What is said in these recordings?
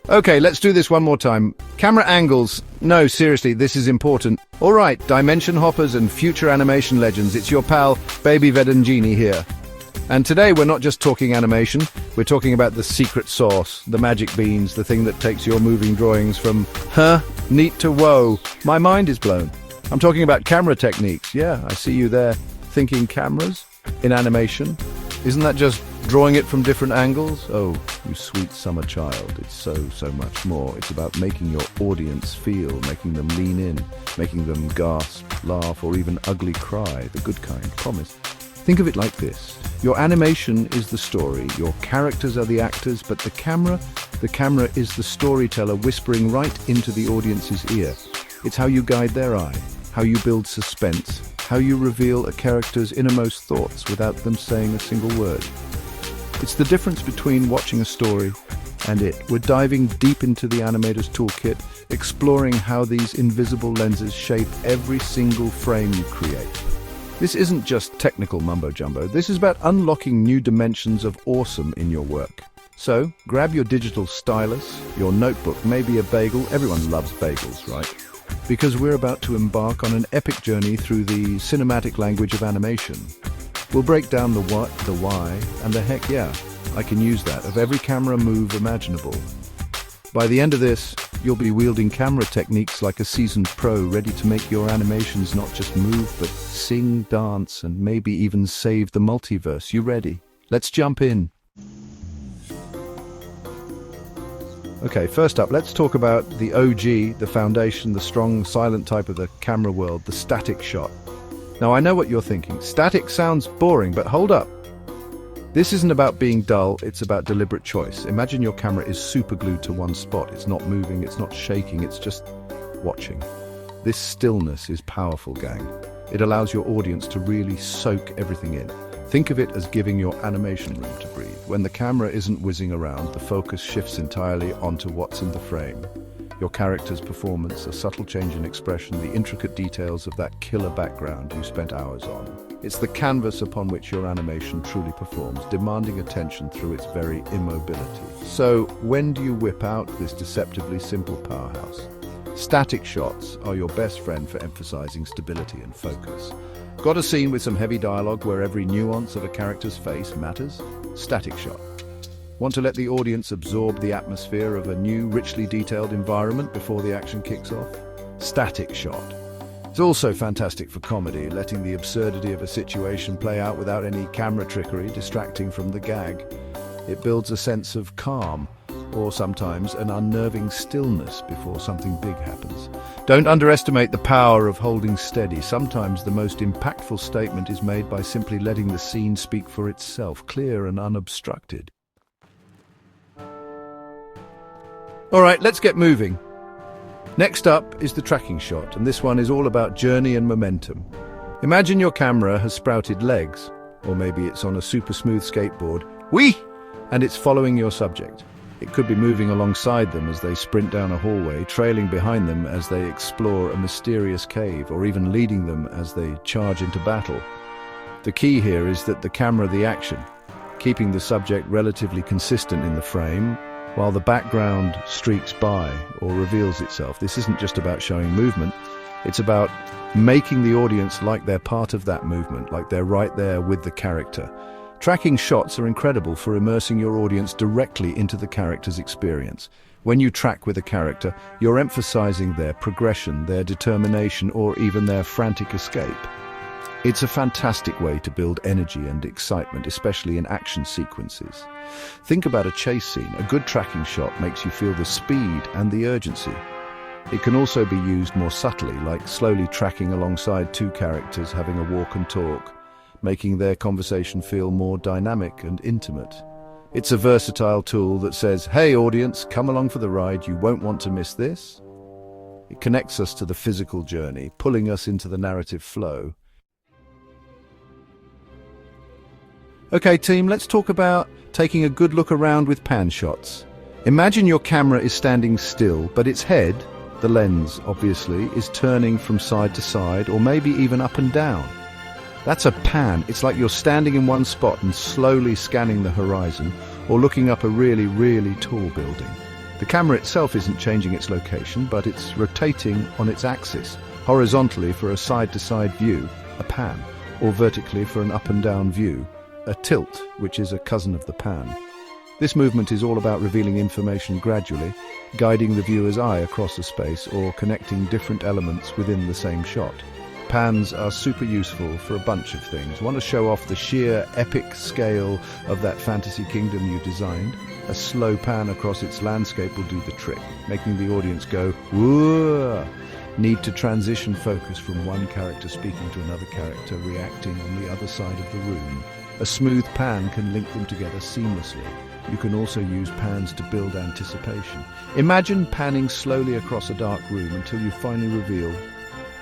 Okay, let's do this one more time. Camera angles. No, seriously, this is important. All right, dimension hoppers and future animation legends, it's your pal, Baby Vedangini here. And today we're not just talking animation, we're talking about the secret sauce, the magic beans, the thing that takes your moving drawings from, neat to whoa. My mind is blown. I'm talking about camera techniques. Yeah, I see you there, thinking cameras in animation. Isn't that just drawing it from different angles? Oh, you sweet summer child, it's so much more. It's about making your audience feel, making them lean in, making them gasp, laugh, or even ugly cry, the good kind, promise. Think of it like this. Your animation is the story, your characters are the actors, but the camera is the storyteller whispering right into the audience's ear. It's how you guide their eye, how you build suspense, how you reveal a character's innermost thoughts without them saying a single word. It's the difference between watching a story and it. We're diving deep into the animator's toolkit, exploring how these invisible lenses shape every single frame you create. This isn't just technical mumbo-jumbo. This is about unlocking new dimensions of awesome in your work. So, grab your digital stylus, your notebook, maybe a bagel. Everyone loves bagels, right? Because we're about to embark on an epic journey through the cinematic language of animation. We'll break down the what, the why, and the heck yeah, I can use that, of every camera move imaginable. By the end of this, you'll be wielding camera techniques like a seasoned pro, ready to make your animations not just move, but sing, dance, and maybe even save the multiverse. You ready? Let's jump in. Okay, first up, let's talk about the OG, the foundation, the strong, silent type of the camera world, the static shot. Now, I know what you're thinking. Static sounds boring, but hold up. This isn't about being dull, it's about deliberate choice. Imagine your camera is super glued to one spot. It's not moving, it's not shaking, it's just watching. This stillness is powerful, gang. It allows your audience to really soak everything in. Think of it as giving your animation room to breathe. When the camera isn't whizzing around, the focus shifts entirely onto what's in the frame. Your character's performance, a subtle change in expression, the intricate details of that killer background you spent hours on. It's the canvas upon which your animation truly performs, demanding attention through its very immobility. So, when do you whip out this deceptively simple powerhouse? Static shots are your best friend for emphasizing stability and focus. Got a scene with some heavy dialogue where every nuance of a character's face matters? Static shot. Want to let the audience absorb the atmosphere of a new, richly detailed environment before the action kicks off? Static shot. It's also fantastic for comedy, letting the absurdity of a situation play out without any camera trickery distracting from the gag. It builds a sense of calm, or sometimes an unnerving stillness before something big happens. Don't underestimate the power of holding steady. Sometimes the most impactful statement is made by simply letting the scene speak for itself, clear and unobstructed. All right, let's get moving. Next up is the tracking shot, and this one is all about journey and momentum. Imagine your camera has sprouted legs, or maybe it's on a super smooth skateboard, whee! And it's following your subject. It could be moving alongside them as they sprint down a hallway, trailing behind them as they explore a mysterious cave, or even leading them as they charge into battle. The key here is that the camera the action, keeping the subject relatively consistent in the frame, while the background streaks by or reveals itself. This isn't just about showing movement, it's about making the audience like they're part of that movement, like they're right there with the character. Tracking shots are incredible for immersing your audience directly into the character's experience. When you track with a character, you're emphasizing their progression, their determination, or even their frantic escape. It's a fantastic way to build energy and excitement, especially in action sequences. Think about a chase scene. A good tracking shot makes you feel the speed and the urgency. It can also be used more subtly, like slowly tracking alongside two characters having a walk and talk, making their conversation feel more dynamic and intimate. It's a versatile tool that says, hey audience, come along for the ride, you won't want to miss this. It connects us to the physical journey, pulling us into the narrative flow. Okay team, let's talk about taking a good look around with pan shots. Imagine your camera is standing still, but its head, the lens obviously, is turning from side to side or maybe even up and down. That's a pan. It's like you're standing in one spot and slowly scanning the horizon or looking up a really, really tall building. The camera itself isn't changing its location, but it's rotating on its axis, horizontally for a side-to-side view, a pan, or vertically for an up and down view, a tilt, which is a cousin of the pan. This movement is all about revealing information gradually, guiding the viewer's eye across a space or connecting different elements within the same shot. Pans are super useful for a bunch of things. Want to show off the sheer epic scale of that fantasy kingdom you designed? A slow pan across its landscape will do the trick, making the audience go, "Whoa!" Need to transition focus from one character speaking to another character reacting on the other side of the room. A smooth pan can link them together seamlessly. You can also use pans to build anticipation. Imagine panning slowly across a dark room until you finally reveal,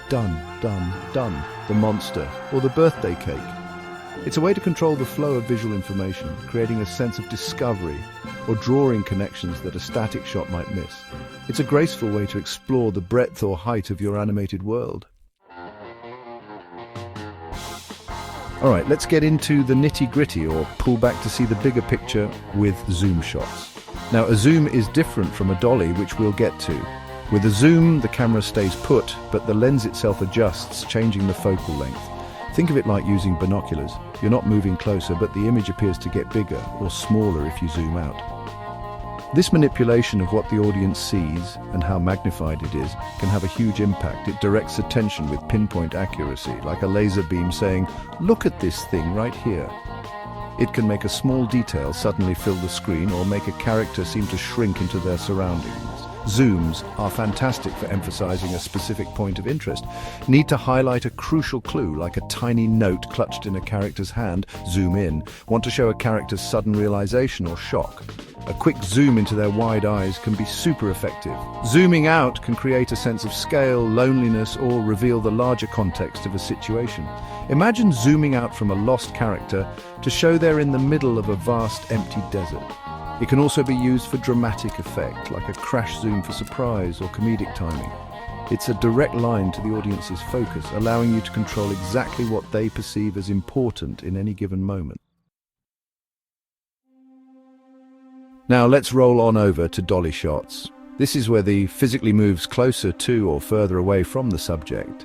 done, done, done, the monster or the birthday cake. It's a way to control the flow of visual information, creating a sense of discovery or drawing connections that a static shot might miss. It's a graceful way to explore the breadth or height of your animated world. All right, let's get into the nitty-gritty, or pull back to see the bigger picture with zoom shots. Now, a zoom is different from a dolly, which we'll get to. With a zoom, the camera stays put, but the lens itself adjusts, changing the focal length. Think of it like using binoculars. You're not moving closer, but the image appears to get bigger or smaller if you zoom out. This manipulation of what the audience sees and how magnified it is can have a huge impact. It directs attention with pinpoint accuracy, like a laser beam saying, "Look at this thing right here." It can make a small detail suddenly fill the screen or make a character seem to shrink into their surroundings. Zooms are fantastic for emphasizing a specific point of interest. Need to highlight a crucial clue, like a tiny note clutched in a character's hand? Zoom in. Want to show a character's sudden realization or shock? A quick zoom into their wide eyes can be super effective. Zooming out can create a sense of scale, loneliness, or reveal the larger context of a situation. Imagine zooming out from a lost character to show they're in the middle of a vast empty desert. It can also be used for dramatic effect, like a crash zoom for surprise or comedic timing. It's a direct line to the audience's focus, allowing you to control exactly what they perceive as important in any given moment. Now let's roll on over to dolly shots. This is where the physically moves closer to or further away from the subject.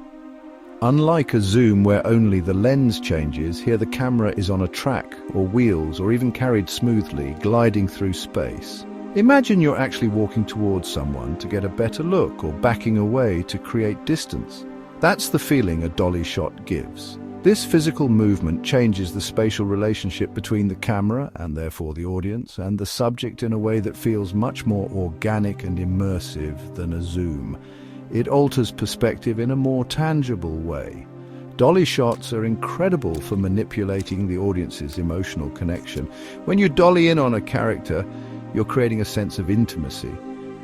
Unlike a zoom where only the lens changes, here the camera is on a track or wheels or even carried smoothly, gliding through space. Imagine you're actually walking towards someone to get a better look or backing away to create distance. That's the feeling a dolly shot gives. This physical movement changes the spatial relationship between the camera, and therefore the audience, and the subject in a way that feels much more organic and immersive than a zoom. It alters perspective in a more tangible way. Dolly shots are incredible for manipulating the audience's emotional connection. When you dolly in on a character, you're creating a sense of intimacy,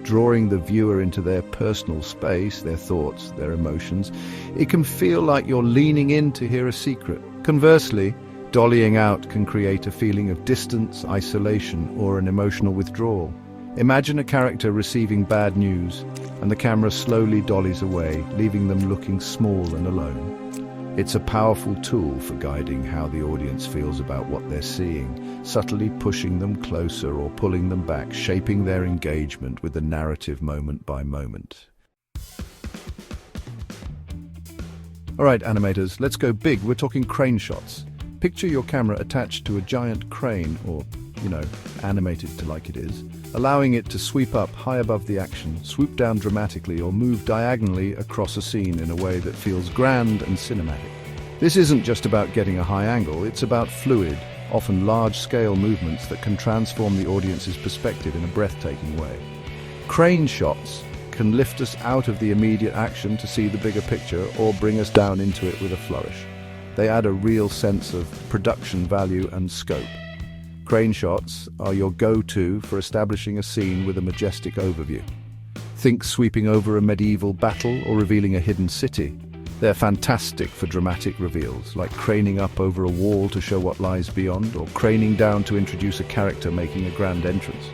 drawing the viewer into their personal space, their thoughts, their emotions. It can feel like you're leaning in to hear a secret. Conversely, dollying out can create a feeling of distance, isolation, or an emotional withdrawal. Imagine a character receiving bad news, and the camera slowly dollies away, leaving them looking small and alone. It's a powerful tool for guiding how the audience feels about what they're seeing, subtly pushing them closer or pulling them back, shaping their engagement with the narrative moment by moment. All right, animators, let's go big. We're talking crane shots. Picture your camera attached to a giant crane, or, animated to like it is, allowing it to sweep up high above the action, swoop down dramatically, or move diagonally across a scene in a way that feels grand and cinematic. This isn't just about getting a high angle, it's about fluid, often large-scale movements that can transform the audience's perspective in a breathtaking way. Crane shots can lift us out of the immediate action to see the bigger picture, or bring us down into it with a flourish. They add a real sense of production value and scope. Crane shots are your go-to for establishing a scene with a majestic overview. Think sweeping over a medieval battle or revealing a hidden city. They're fantastic for dramatic reveals, like craning up over a wall to show what lies beyond, or craning down to introduce a character making a grand entrance.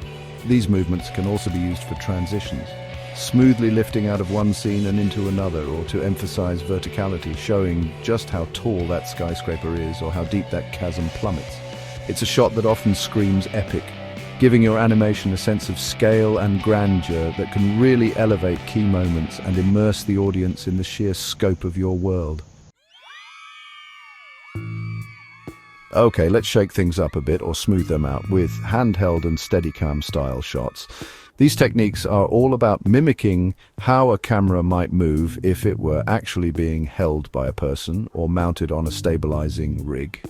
These movements can also be used for transitions, smoothly lifting out of one scene and into another, or to emphasize verticality, showing just how tall that skyscraper is or how deep that chasm plummets. It's a shot that often screams epic, giving your animation a sense of scale and grandeur that can really elevate key moments and immerse the audience in the sheer scope of your world. Okay, let's shake things up a bit or smooth them out with handheld and Steadicam style shots. These techniques are all about mimicking how a camera might move if it were actually being held by a person or mounted on a stabilizing rig.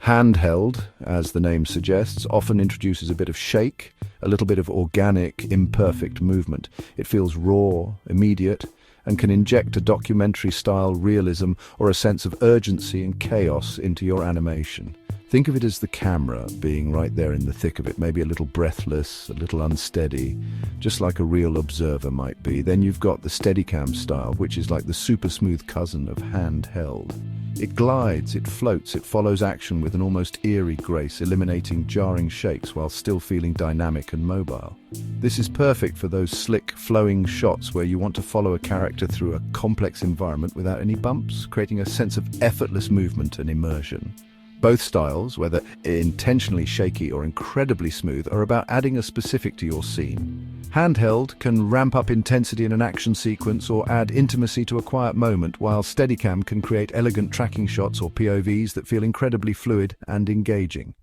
Handheld, as the name suggests, often introduces a bit of shake, a little bit of organic, imperfect movement. It feels raw, immediate, and can inject a documentary-style realism or a sense of urgency and chaos into your animation. Think of it as the camera being right there in the thick of it, maybe a little breathless, a little unsteady, just like a real observer might be. Then you've got the Steadicam style, which is like the super smooth cousin of handheld. It glides, it floats, it follows action with an almost eerie grace, eliminating jarring shakes while still feeling dynamic and mobile. This is perfect for those slick, flowing shots where you want to follow a character through a complex environment without any bumps, creating a sense of effortless movement and immersion. Both styles, whether intentionally shaky or incredibly smooth, are about adding a specific to your scene. Handheld can ramp up intensity in an action sequence or add intimacy to a quiet moment, while Steadicam can create elegant tracking shots or POVs that feel incredibly fluid and engaging.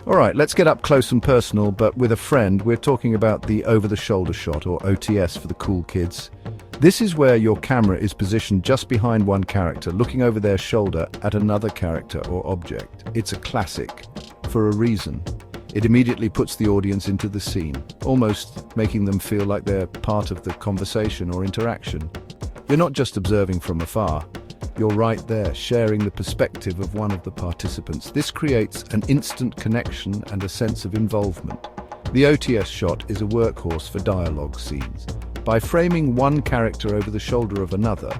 All right, let's get up close and personal, but with a friend. We're talking about the over-the-shoulder shot, or OTS for the cool kids. This is where your camera is positioned just behind one character, looking over their shoulder at another character or object. It's a classic, for a reason. It immediately puts the audience into the scene, almost making them feel like they're part of the conversation or interaction. You're not just observing from afar. You're right there, sharing the perspective of one of the participants. This creates an instant connection and a sense of involvement. The OTS shot is a workhorse for dialogue scenes. By framing one character over the shoulder of another,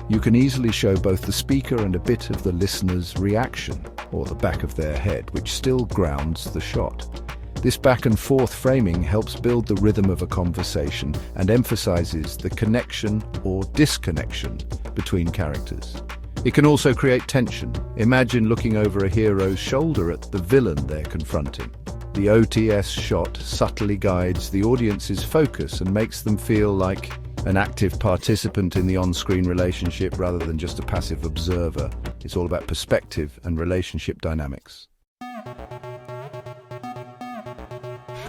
you can easily show both the speaker and a bit of the listener's reaction, or the back of their head, which still grounds the shot. This back and forth framing helps build the rhythm of a conversation and emphasizes the connection or disconnection between characters. It can also create tension. Imagine looking over a hero's shoulder at the villain they're confronting. The OTS shot subtly guides the audience's focus and makes them feel like an active participant in the on-screen relationship rather than just a passive observer. It's all about perspective and relationship dynamics.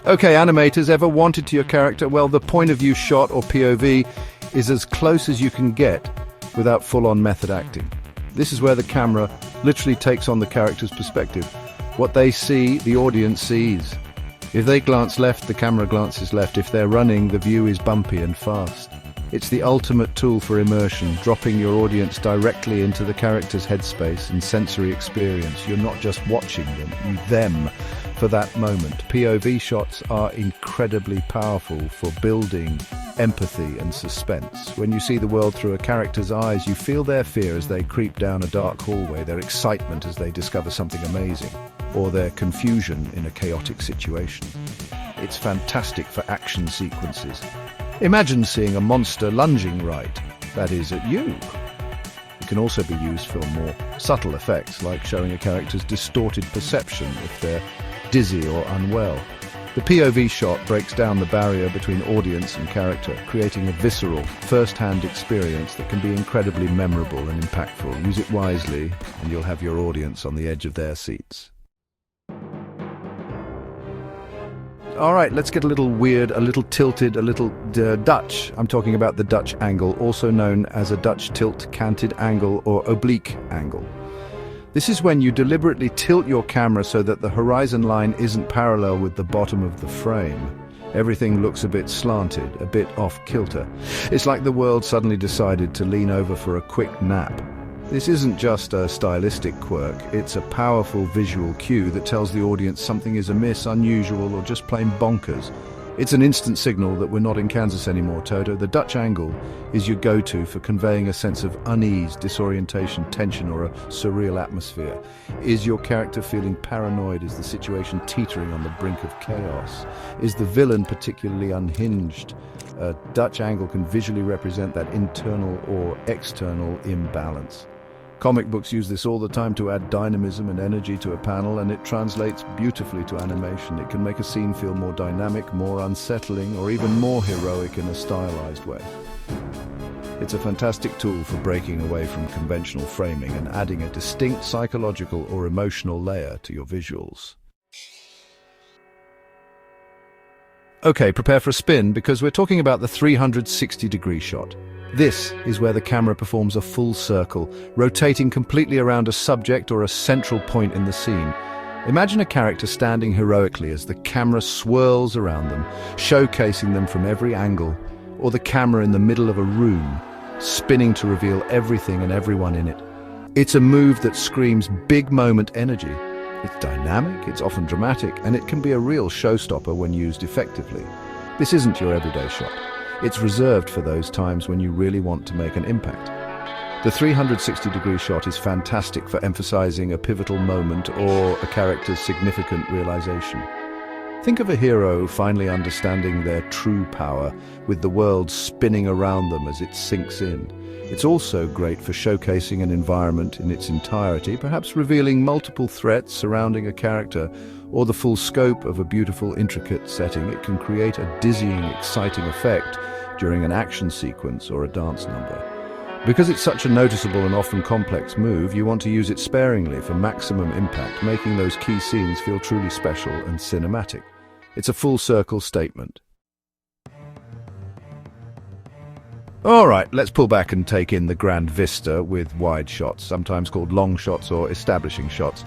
Okay, animators, ever wanted to your character? Well, the point of view shot, or POV, is as close as you can get without full-on method acting. This is where the camera literally takes on the character's perspective. What they see, the audience sees. If they glance left, the camera glances left. If they're running, the view is bumpy and fast. It's the ultimate tool for immersion, dropping your audience directly into the character's headspace and sensory experience. You're not just watching them for that moment. POV shots are incredibly powerful for building empathy and suspense. When you see the world through a character's eyes, you feel their fear as they creep down a dark hallway, their excitement as they discover something amazing, or their confusion in a chaotic situation. It's fantastic for action sequences. Imagine seeing a monster lunging right, that is, at you. It can also be used for more subtle effects, like showing a character's distorted perception if they're dizzy or unwell. The POV shot breaks down the barrier between audience and character, creating a visceral, first-hand experience that can be incredibly memorable and impactful. Use it wisely, and you'll have your audience on the edge of their seats. All right, let's get a little weird, a little tilted, a little Dutch. I'm talking about the Dutch angle, also known as a Dutch tilt, canted angle, or oblique angle. This is when you deliberately tilt your camera so that the horizon line isn't parallel with the bottom of the frame. Everything looks a bit slanted, a bit off-kilter. It's like the world suddenly decided to lean over for a quick nap. This isn't just a stylistic quirk, it's a powerful visual cue that tells the audience something is amiss, unusual, or just plain bonkers. It's an instant signal that we're not in Kansas anymore, Toto. The Dutch angle is your go-to for conveying a sense of unease, disorientation, tension, or a surreal atmosphere. Is your character feeling paranoid? Is the situation teetering on the brink of chaos? Is the villain particularly unhinged? A Dutch angle can visually represent that internal or external imbalance. Comic books use this all the time to add dynamism and energy to a panel, and it translates beautifully to animation. It can make a scene feel more dynamic, more unsettling, or even more heroic in a stylized way. It's a fantastic tool for breaking away from conventional framing and adding a distinct psychological or emotional layer to your visuals. Okay, prepare for a spin, because we're talking about the 360-degree shot. This is where the camera performs a full circle, rotating completely around a subject or a central point in the scene. Imagine a character standing heroically as the camera swirls around them, showcasing them from every angle, or the camera in the middle of a room, spinning to reveal everything and everyone in it. It's a move that screams big moment energy. It's dynamic, it's often dramatic, and it can be a real showstopper when used effectively. This isn't your everyday shot. It's reserved for those times when you really want to make an impact. The 360-degree shot is fantastic for emphasizing a pivotal moment or a character's significant realization. Think of a hero finally understanding their true power, with the world spinning around them as it sinks in. It's also great for showcasing an environment in its entirety, perhaps revealing multiple threats surrounding a character, or the full scope of a beautiful, intricate setting. It can create a dizzying, exciting effect during an action sequence or a dance number. Because it's such a noticeable and often complex move, you want to use it sparingly for maximum impact, making those key scenes feel truly special and cinematic. It's a full circle statement. All right, let's pull back and take in the grand vista with wide shots, sometimes called long shots or establishing shots.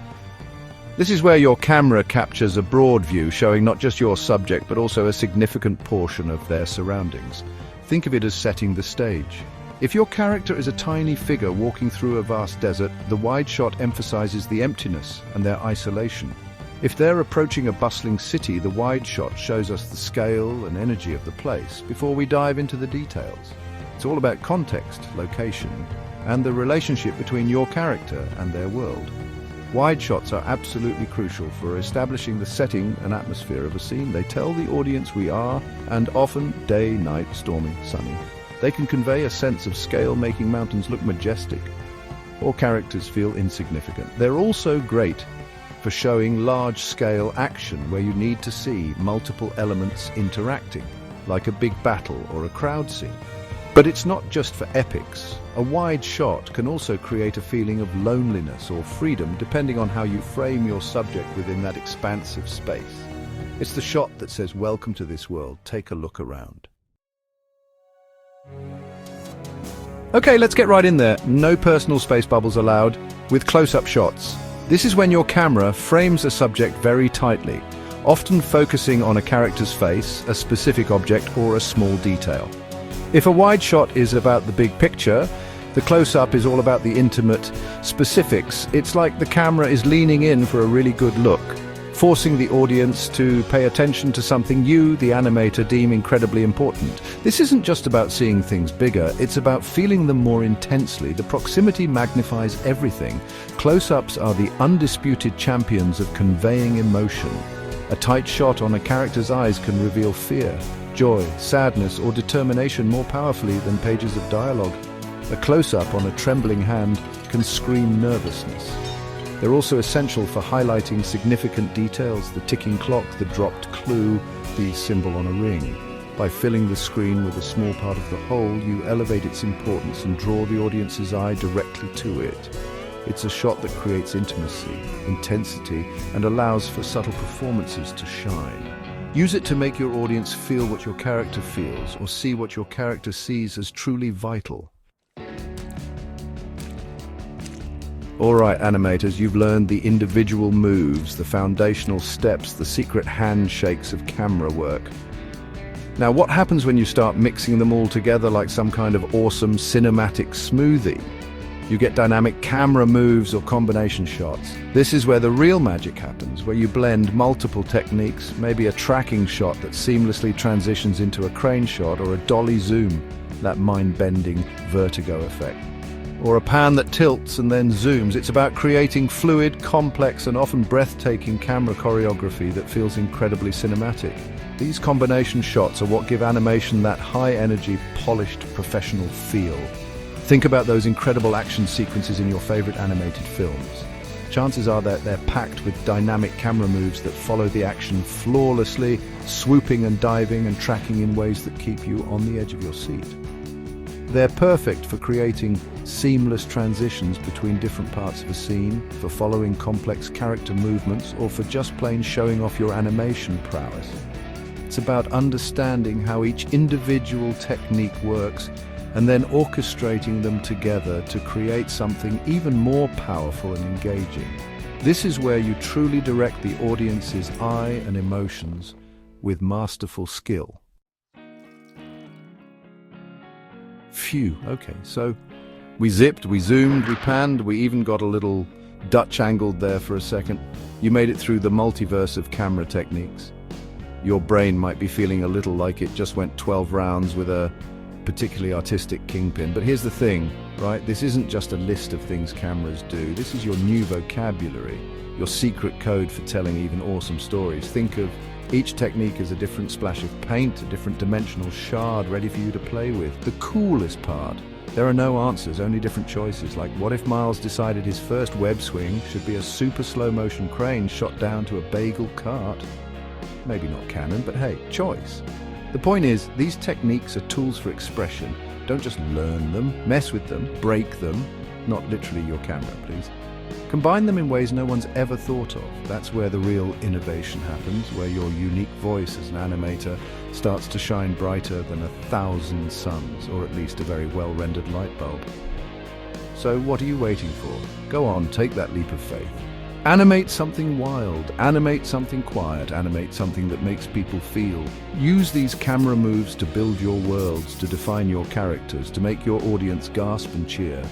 This is where your camera captures a broad view, showing not just your subject, but also a significant portion of their surroundings. Think of it as setting the stage. If your character is a tiny figure walking through a vast desert, the wide shot emphasizes the emptiness and their isolation. If they're approaching a bustling city, the wide shot shows us the scale and energy of the place before we dive into the details. It's all about context, location, and the relationship between your character and their world. Wide shots are absolutely crucial for establishing the setting and atmosphere of a scene. They tell the audience we are, and often day, night, stormy, sunny. They can convey a sense of scale, making mountains look majestic, or characters feel insignificant. They're also great for showing large-scale action where you need to see multiple elements interacting, like a big battle or a crowd scene. But it's not just for epics. A wide shot can also create a feeling of loneliness or freedom, depending on how you frame your subject within that expansive space. It's the shot that says, "Welcome to this world, take a look around." Okay, let's get right in there. No personal space bubbles allowed, with close-up shots. This is when your camera frames a subject very tightly, often focusing on a character's face, a specific object, or a small detail. If a wide shot is about the big picture, the close-up is all about the intimate specifics. It's like the camera is leaning in for a really good look, forcing the audience to pay attention to something you, the animator, deem incredibly important. This isn't just about seeing things bigger, it's about feeling them more intensely. The proximity magnifies everything. Close-ups are the undisputed champions of conveying emotion. A tight shot on a character's eyes can reveal fear, joy, sadness, or determination more powerfully than pages of dialogue. A close-up on a trembling hand can scream nervousness. They're also essential for highlighting significant details, the ticking clock, the dropped clue, the symbol on a ring. By filling the screen with a small part of the whole, you elevate its importance and draw the audience's eye directly to it. It's a shot that creates intimacy, intensity, and allows for subtle performances to shine. Use it to make your audience feel what your character feels, or see what your character sees as truly vital. All right, animators, you've learned the individual moves, the foundational steps, the secret handshakes of camera work. Now, what happens when you start mixing them all together like some kind of awesome cinematic smoothie? You get dynamic camera moves or combination shots. This is where the real magic happens, where you blend multiple techniques, maybe a tracking shot that seamlessly transitions into a crane shot, or a dolly zoom, that mind-bending vertigo effect, or a pan that tilts and then zooms. It's about creating fluid, complex, and often breathtaking camera choreography that feels incredibly cinematic. These combination shots are what give animation that high-energy, polished, professional feel. Think about those incredible action sequences in your favorite animated films. Chances are that they're packed with dynamic camera moves that follow the action flawlessly, swooping and diving and tracking in ways that keep you on the edge of your seat. They're perfect for creating seamless transitions between different parts of a scene, for following complex character movements, or for just plain showing off your animation prowess. It's about understanding how each individual technique works and then orchestrating them together to create something even more powerful and engaging. This is where you truly direct the audience's eye and emotions with masterful skill. Phew, okay, so we zipped, we zoomed, we panned, we even got a little Dutch angled there for a second. You made it through the multiverse of camera techniques. Your brain might be feeling a little like it just went 12 rounds with a particularly artistic kingpin. But here's the thing, right? This isn't just a list of things cameras do. This is your new vocabulary, your secret code for telling even awesome stories. Think of each technique as a different splash of paint, a different dimensional shard ready for you to play with. The coolest part, there are no answers, only different choices. Like, what if Miles decided his first web swing should be a super slow motion crane shot down to a bagel cart? Maybe not canon, but hey, choice. The point is, these techniques are tools for expression. Don't just learn them, mess with them, break them. Not literally your camera, please. Combine them in ways no one's ever thought of. That's where the real innovation happens, where your unique voice as an animator starts to shine brighter than 1,000 suns, or at least a very well-rendered light bulb. So what are you waiting for? Go on, take that leap of faith. Animate something wild, animate something quiet, animate something that makes people feel. Use these camera moves to build your worlds, to define your characters, to make your audience gasp and cheer.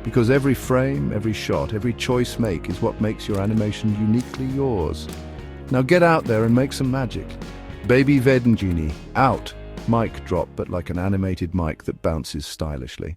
Because every frame, every shot, every choice make is what makes your animation uniquely yours. Now get out there and make some magic. Baby Vedengenie, out. Mic drop, but like an animated mic that bounces stylishly.